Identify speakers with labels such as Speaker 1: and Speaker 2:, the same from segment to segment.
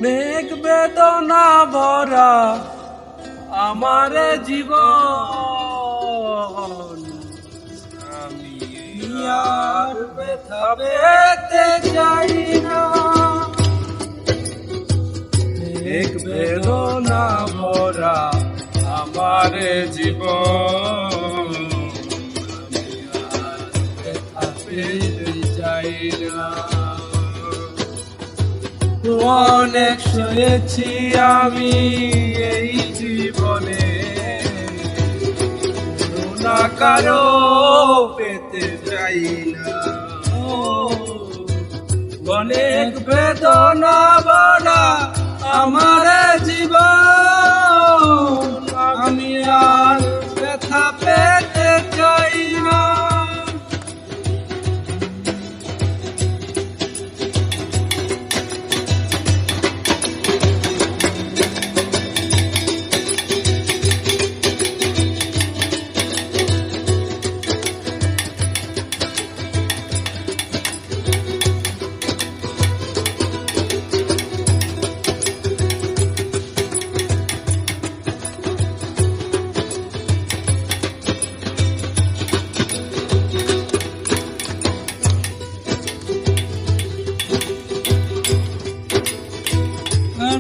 Speaker 1: মেঘ বেদনা ভরা আমার জীবন, আমি আর ব্যথা পেতে চাই না। মেঘ বেদনা ভরা আমার জীবন, আমি আর ব্যথা পেতে চাই না। অনেক সয়েছি আমি এই জীবনে, না কারো পেতে চাই না। অনেক বেদনা ভরা আমার জীবন, আমি আর ব্যথা পেতে চাই না।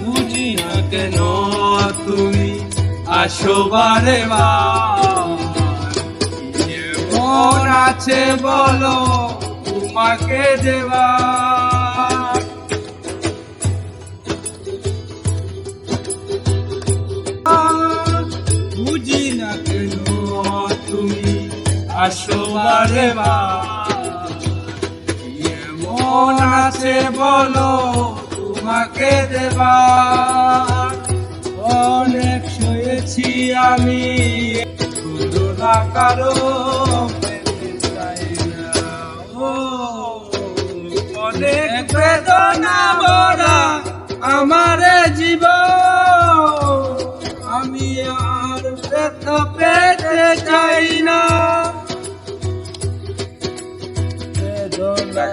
Speaker 1: বুঝি না কেন তুমি আসো বারে বার, মন আছে বলো তোমাকে দেবার। বুঝি না কেন তুমি আসো বারে বার, মন আছে বলো তোমাকে দেবার। অনেক সয়েছি আমি না কারো পেতে চাই না। অনেক বেদনা ভরা আমার জীবন, আমি আর ব্যথা পেতে চাই না। বেদনা